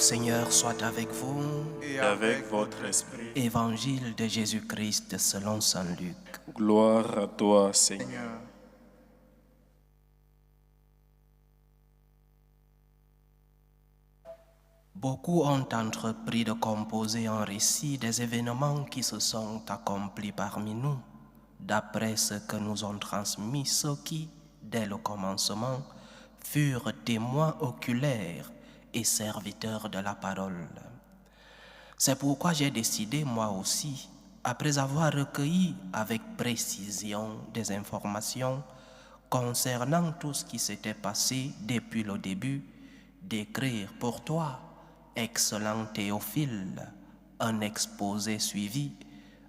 Seigneur soit avec vous. Et avec votre esprit. Évangile de Jésus-Christ selon saint Luc. Gloire à toi, Seigneur. Beaucoup ont entrepris de composer un récit des événements qui se sont accomplis parmi nous, d'après ce que nous ont transmis ceux qui, dès le commencement, furent témoins oculaires et serviteurs de la parole. C'est pourquoi j'ai décidé, moi aussi, après avoir recueilli avec précision des informations concernant tout ce qui s'était passé depuis le début, d'écrire pour toi, excellent Théophile, un exposé suivi,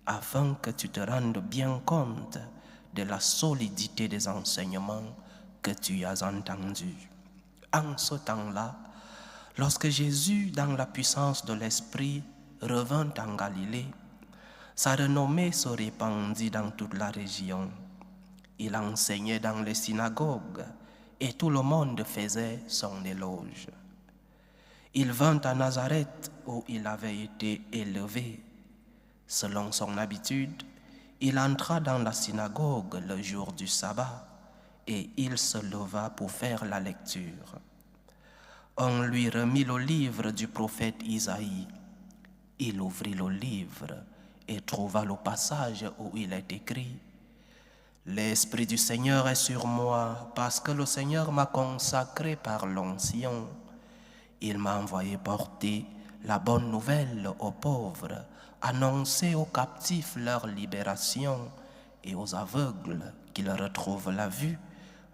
afin que tu te rendes bien compte de la solidité des enseignements que tu as entendus. En ce temps-là, lorsque Jésus, dans la puissance de l'Esprit, revint en Galilée, sa renommée se répandit dans toute la région. Il enseignait dans les synagogues et tout le monde faisait son éloge. Il vint à Nazareth où il avait été élevé. Selon son habitude, il entra dans la synagogue le jour du sabbat et il se leva pour faire la lecture. On lui remit le livre du prophète Isaïe. Il ouvrit le livre et trouva le passage où il est écrit « L'Esprit du Seigneur est sur moi parce que le Seigneur m'a consacré par l'onction. Il m'a envoyé porter la bonne nouvelle aux pauvres, annoncer aux captifs leur libération et aux aveugles qu'ils retrouvent la vue,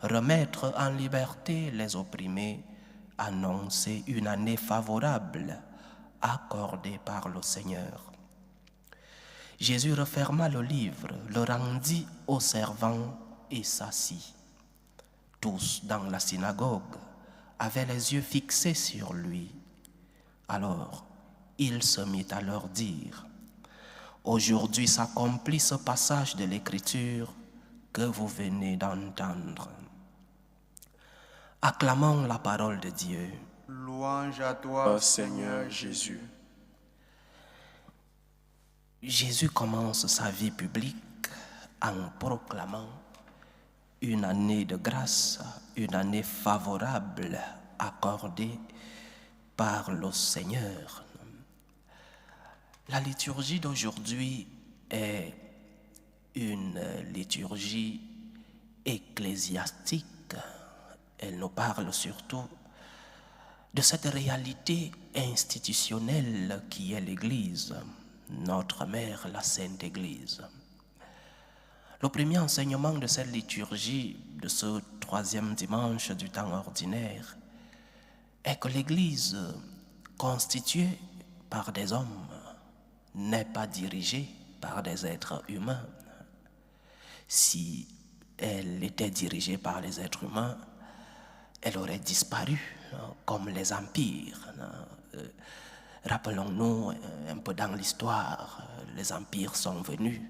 remettre en liberté les opprimés, annoncer une année favorable accordée par le Seigneur. » Jésus referma le livre, le rendit aux servants et s'assit. Tous dans la synagogue avaient les yeux fixés sur lui. Alors, il se mit à leur dire « Aujourd'hui s'accomplit ce passage de l'Écriture que vous venez d'entendre. » Acclamons la parole de Dieu. Louange à toi, Seigneur Jésus. Jésus commence sa vie publique en proclamant une année de grâce, une année favorable accordée par le Seigneur. La liturgie d'aujourd'hui est une liturgie ecclésiastique. Elle nous parle surtout de cette réalité institutionnelle qui est l'Église, notre mère, la Sainte Église. Le premier enseignement de cette liturgie, de ce troisième dimanche du temps ordinaire, est que l'Église, constituée par des hommes, n'est pas dirigée par des êtres humains. Si elle était dirigée par les êtres humains, elle aurait disparu, comme les empires. Rappelons-nous un peu dans l'histoire, les empires sont venus.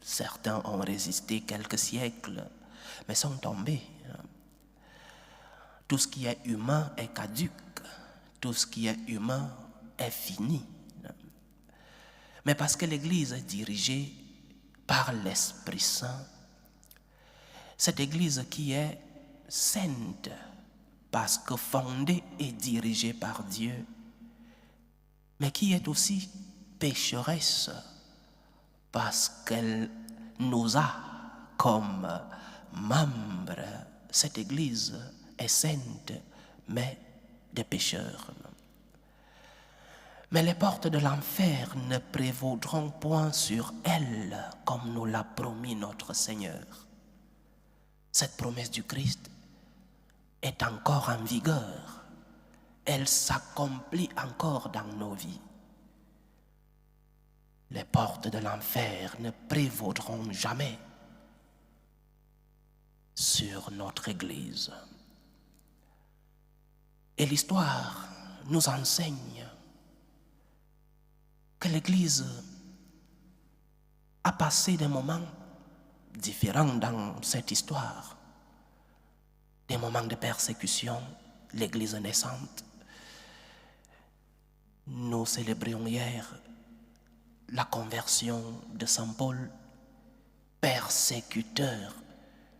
Certains ont résisté quelques siècles, mais sont tombés. Tout ce qui est humain est caduc, tout ce qui est humain est fini. Mais parce que l'Église est dirigée par l'Esprit Saint, cette Église qui est sainte, parce que fondée et dirigée par Dieu, mais qui est aussi pécheresse, parce qu'elle nous a comme membres. Cette Église est sainte, mais des pécheurs. Mais les portes de l'enfer ne prévaudront point sur elle, comme nous l'a promis notre Seigneur. Cette promesse du Christ est encore en vigueur. Elle s'accomplit encore dans nos vies. Les portes de l'enfer ne prévaudront jamais sur notre Église. Et l'histoire nous enseigne que l'Église a passé des moments différents dans cette histoire, des moments de persécution, l'Église naissante, Nous célébrions hier la conversion de Saint Paul, persécuteur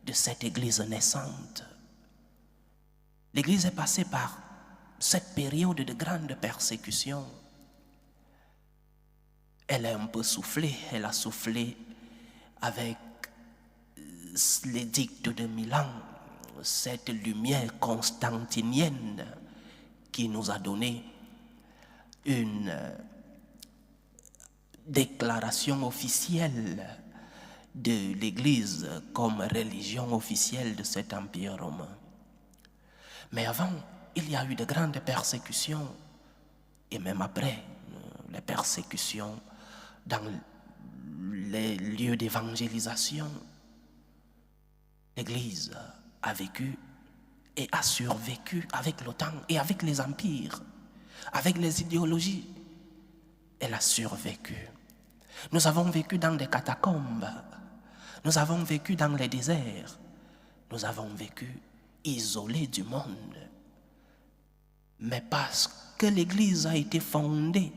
de cette Église naissante. L'Église est passée par cette période de grande persécution. Elle a un peu soufflé, elle a soufflé avec l'édicte de Milan, cette lumière constantinienne qui nous a donné une déclaration officielle de l'Église comme religion officielle de cet empire romain. Mais avant, il y a eu de grandes persécutions, et même après, les persécutions dans les lieux d'évangélisation. L'Église a vécu et a survécu avec le temps et avec les empires, avec les idéologies. Elle a survécu. Nous avons vécu dans des catacombes, nous avons vécu dans les déserts, nous avons vécu isolés du monde. Mais parce que l'Église a été fondée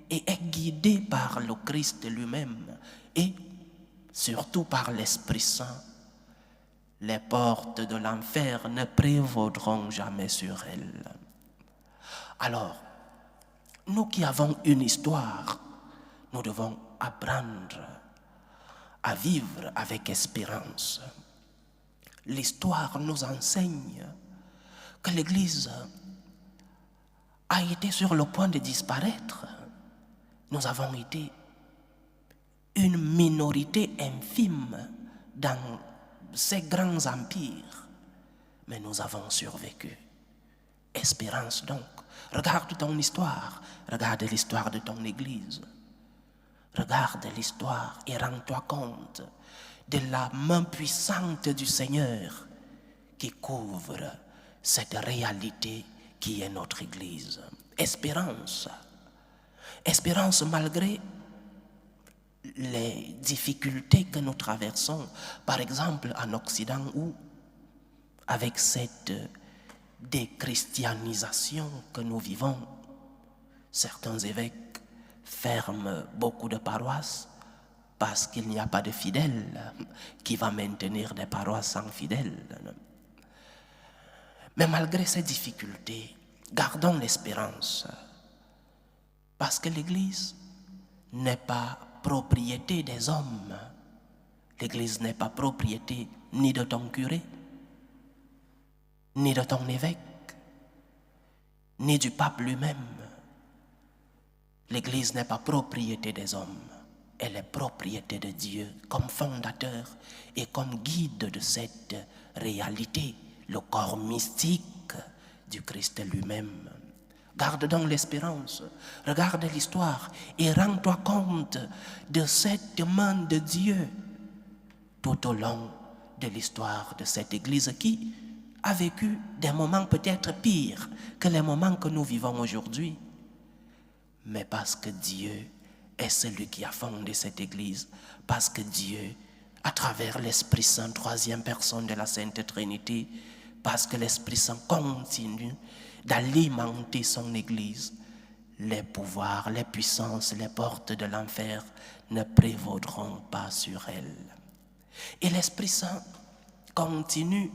et est guidée par le Christ lui-même et surtout par l'Esprit Saint, les portes de l'enfer ne prévaudront jamais sur elle. Alors, nous qui avons une histoire, nous devons apprendre à vivre avec espérance. L'histoire nous enseigne que l'Église a été sur le point de disparaître. Nous avons été une minorité infime dans ces grands empires, mais nous avons survécu. Espérance donc. Regarde ton histoire, regarde l'histoire de ton Église. Regarde l'histoire et rends-toi compte de la main puissante du Seigneur qui couvre cette réalité qui est notre Église. Espérance. Espérance malgré les difficultés que nous traversons, par exemple en Occident où, avec cette déchristianisation que nous vivons, certains évêques ferment beaucoup de paroisses parce qu'il n'y a pas de fidèles. Qui va maintenir des paroisses sans fidèles? Mais malgré ces difficultés, gardons l'espérance, parce que l'Église n'est pas propriété des hommes. L'Église n'est pas propriété ni de ton curé, ni de ton évêque, ni du pape lui-même. L'Église n'est pas propriété des hommes, elle est propriété de Dieu comme fondateur et comme guide de cette réalité, le corps mystique du Christ lui-même. Garde donc l'espérance, regarde l'histoire et rends-toi compte de cette main de Dieu tout au long de l'histoire de cette Église qui a vécu des moments peut-être pires que les moments que nous vivons aujourd'hui. Mais parce que Dieu est celui qui a fondé cette Église, parce que Dieu, à travers l'Esprit Saint, troisième personne de la Sainte Trinité, parce que l'Esprit Saint continue d'alimenter son Église, les pouvoirs, les puissances, les portes de l'enfer ne prévaudront pas sur elle. Et l'Esprit Saint continue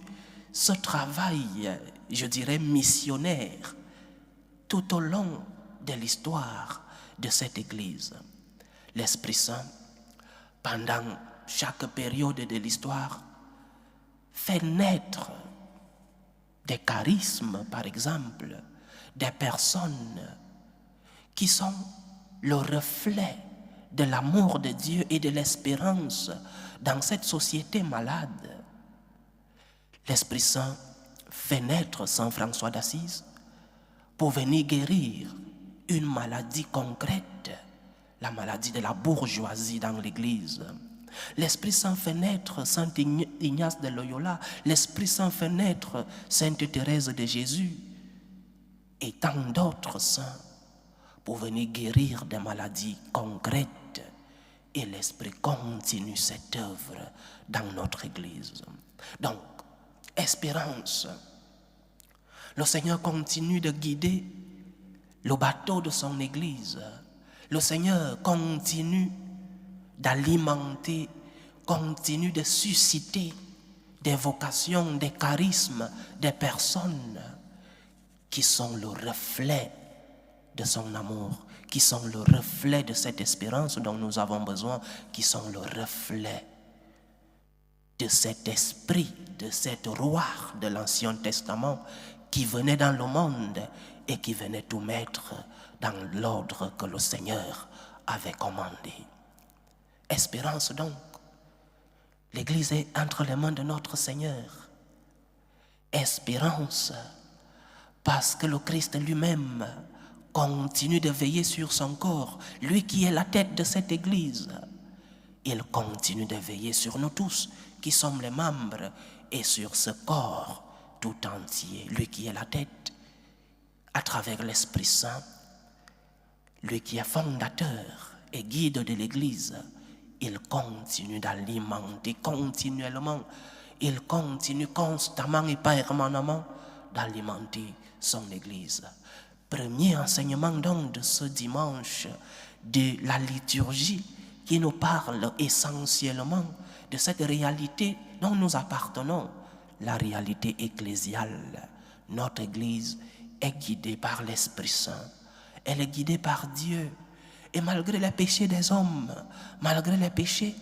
ce travail, je dirais missionnaire, tout au long de l'histoire de cette Église. L'Esprit Saint, pendant chaque période de l'histoire, fait naître des charismes, par exemple, des personnes qui sont le reflet de l'amour de Dieu et de l'espérance dans cette société malade. L'Esprit Saint fait naître Saint François d'Assise pour venir guérir une maladie concrète, la maladie de la bourgeoisie dans l'Église. L'Esprit Saint fait naître Saint Ignace de Loyola, l'Esprit Saint fait naître Sainte Thérèse de Jésus et tant d'autres saints pour venir guérir des maladies concrètes. Et l'Esprit continue cette œuvre dans notre Église. Donc, espérance. Le Seigneur continue de guider le bateau de son Église. Le Seigneur continue d'alimenter, continue de susciter des vocations, des charismes, des personnes qui sont le reflet de son amour, qui sont le reflet de cette espérance dont nous avons besoin, qui sont le reflet de cet esprit, de cette roi de l'Ancien Testament qui venait dans le monde et qui venait tout mettre dans l'ordre que le Seigneur avait commandé. Espérance donc. L'Église est entre les mains de notre Seigneur. Espérance, parce que le Christ lui-même continue de veiller sur son corps, lui qui est la tête de cette Église. Il continue de veiller sur nous tous, qui sommes les membres, et sur ce corps tout entier, lui qui est la tête, à travers l'Esprit Saint, lui qui est fondateur et guide de l'Église. Il continue d'alimenter continuellement, il continue constamment et permanemment d'alimenter son Église. Premier enseignement donc de ce dimanche de la liturgie qui nous parle essentiellement de cette réalité dont nous appartenons, la réalité ecclésiale. Notre Église est guidée par l'Esprit Saint, elle est guidée par Dieu. Et malgré les péchés des hommes, malgré les péchés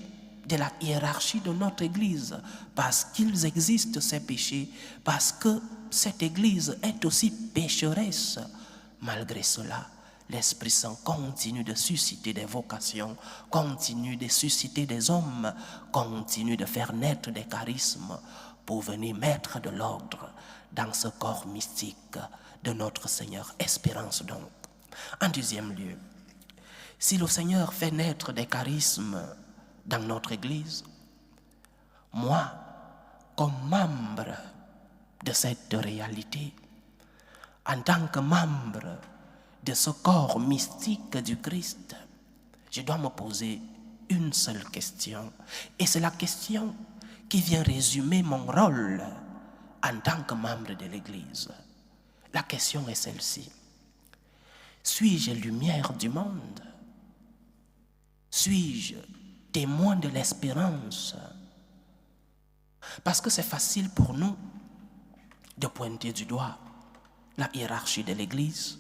de la hiérarchie de notre Église, parce qu'ils existent ces péchés, parce que cette Église est aussi pécheresse, malgré cela, l'Esprit Saint continue de susciter des vocations, continue de susciter des hommes, continue de faire naître des charismes pour venir mettre de l'ordre dans ce corps mystique de notre Seigneur. Espérance donc. En deuxième lieu, si le Seigneur fait naître des charismes dans notre Église, moi, comme membre de cette réalité, en tant que membre de ce corps mystique du Christ, je dois me poser une seule question. Et c'est la question qui vient résumer mon rôle en tant que membre de l'Église. La question est celle-ci. Suis-je lumière du monde? Suis-je témoin de l'espérance? Parce que c'est facile pour nous de pointer du doigt la hiérarchie de l'Église,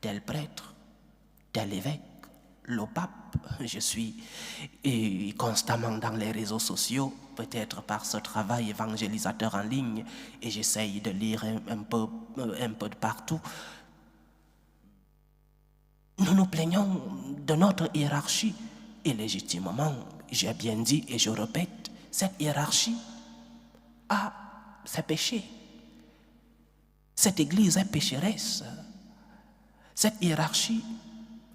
tel prêtre, tel évêque, le pape. Je suis constamment dans les réseaux sociaux, peut-être par ce travail évangélisateur en ligne, et j'essaye de lire un peu de partout. Nous nous plaignons de notre hiérarchie, et légitimement, j'ai bien dit et je répète, cette hiérarchie a ses péchés. Cette Église est pécheresse. Cette hiérarchie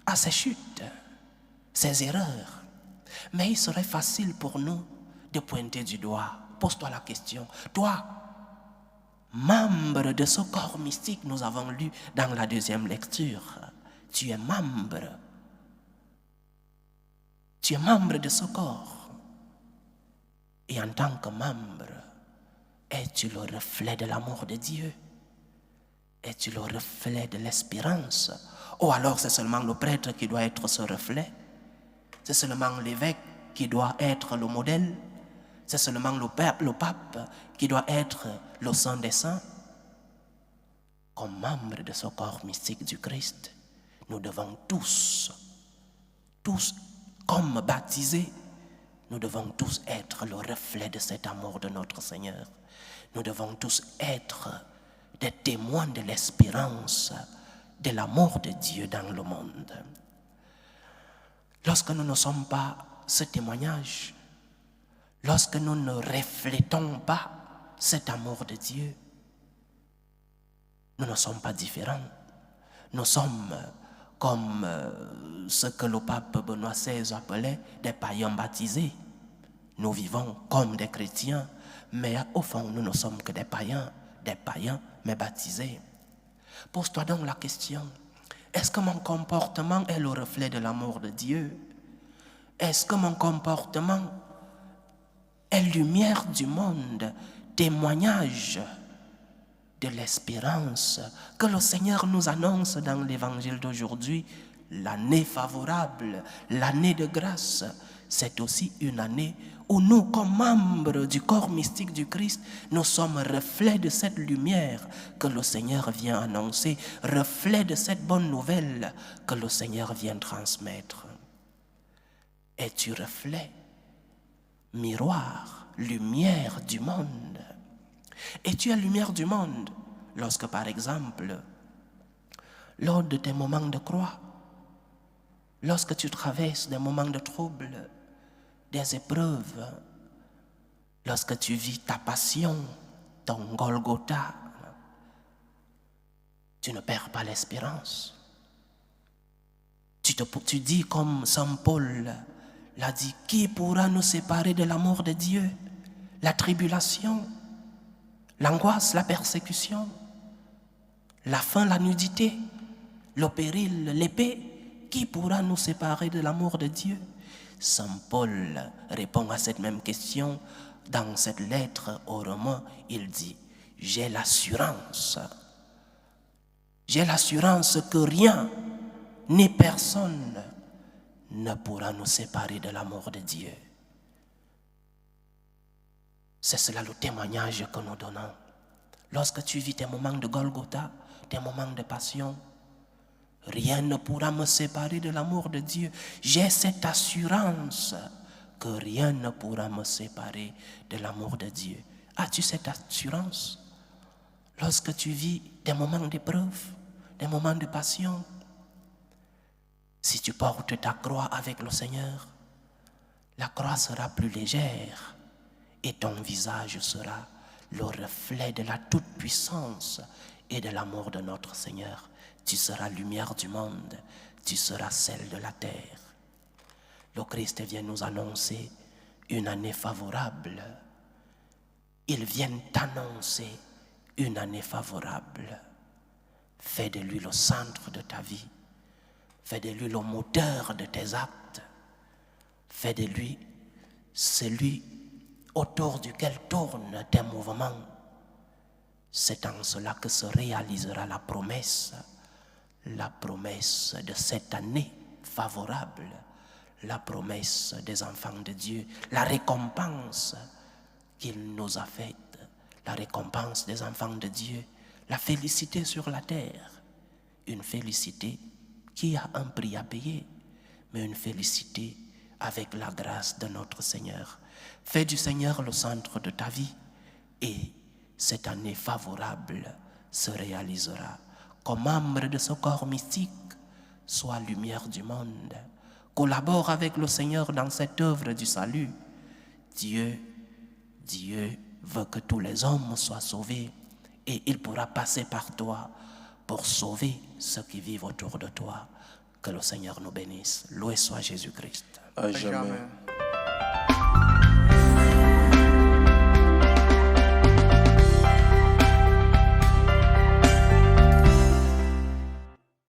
a ses chutes, ses erreurs. Mais il serait facile pour nous de pointer du doigt. Pose-toi la question. Toi, membre de ce corps mystique, nous avons lu dans la deuxième lecture. Tu es membre. Tu es membre de ce corps. Et en tant que membre, es-tu le reflet de l'amour de Dieu? Es-tu le reflet de l'espérance? Ou alors c'est seulement le prêtre qui doit être ce reflet? C'est seulement l'évêque qui doit être le modèle? C'est seulement le pape qui doit être le saint des saints? Comme membre de ce corps mystique du Christ, nous devons tous comme baptisés, nous devons tous être le reflet de cet amour de notre Seigneur. Nous devons tous être des témoins de l'espérance, de l'amour de Dieu dans le monde. Lorsque nous ne sommes pas ce témoignage, lorsque nous ne reflétons pas cet amour de Dieu, nous ne sommes pas différents. Nous sommes comme ce que le pape Benoît XVI appelait des païens baptisés. Nous vivons comme des chrétiens, mais au fond, nous ne sommes que des païens mais baptisés. Pose-toi donc la question, est-ce que mon comportement est le reflet de l'amour de Dieu? Est-ce que mon comportement est lumière du monde, témoignage de l'espérance que le Seigneur nous annonce dans l'évangile d'aujourd'hui. L'année favorable, l'année de grâce, c'est aussi une année où nous, comme membres du corps mystique du Christ, nous sommes reflets de cette lumière que le Seigneur vient annoncer, reflets de cette bonne nouvelle que le Seigneur vient transmettre. Es-tu reflet, miroir, lumière du monde? Es-tu la lumière du monde lorsque, par exemple, lors de tes moments de croix, lorsque tu traverses des moments de trouble, des épreuves, lorsque tu vis ta passion, ton Golgotha, tu ne perds pas l'espérance. Tu dis comme Saint Paul l'a dit, qui pourra nous séparer de l'amour de Dieu? La tribulation, l'angoisse, la persécution, la faim, la nudité, le péril, l'épée. Qui pourra nous séparer de l'amour de Dieu? Saint Paul répond à cette même question dans cette lettre aux Romains. Il dit, j'ai l'assurance que rien ni personne ne pourra nous séparer de l'amour de Dieu. C'est cela le témoignage que nous donnons. Lorsque tu vis tes moments de Golgotha, tes moments de passion, rien ne pourra me séparer de l'amour de Dieu. J'ai cette assurance que rien ne pourra me séparer de l'amour de Dieu. As-tu cette assurance? Lorsque tu vis des moments d'épreuve, des moments de passion, si tu portes ta croix avec le Seigneur, la croix sera plus légère et ton visage sera le reflet de la toute-puissance et de l'amour de notre Seigneur. Tu seras lumière du monde, tu seras sel de la terre. Le Christ vient nous annoncer une année favorable. Il vient t'annoncer une année favorable. Fais de lui le centre de ta vie. Fais de lui le moteur de tes actes. Fais de lui celui autour duquel tournent tes mouvements. C'est en cela que se réalisera la promesse de cette année favorable, la promesse des enfants de Dieu, la récompense qu'il nous a faite, la récompense des enfants de Dieu, la félicité sur la terre, une félicité qui a un prix à payer, mais une félicité avec la grâce de notre Seigneur. Fais du Seigneur le centre de ta vie et cette année favorable se réalisera. Comme membre de ce corps mystique, sois lumière du monde. Collabore avec le Seigneur dans cette œuvre du salut. Dieu veut que tous les hommes soient sauvés et il pourra passer par toi pour sauver ceux qui vivent autour de toi. Que le Seigneur nous bénisse. Loué soit Jésus-Christ. À jamais. Jamais.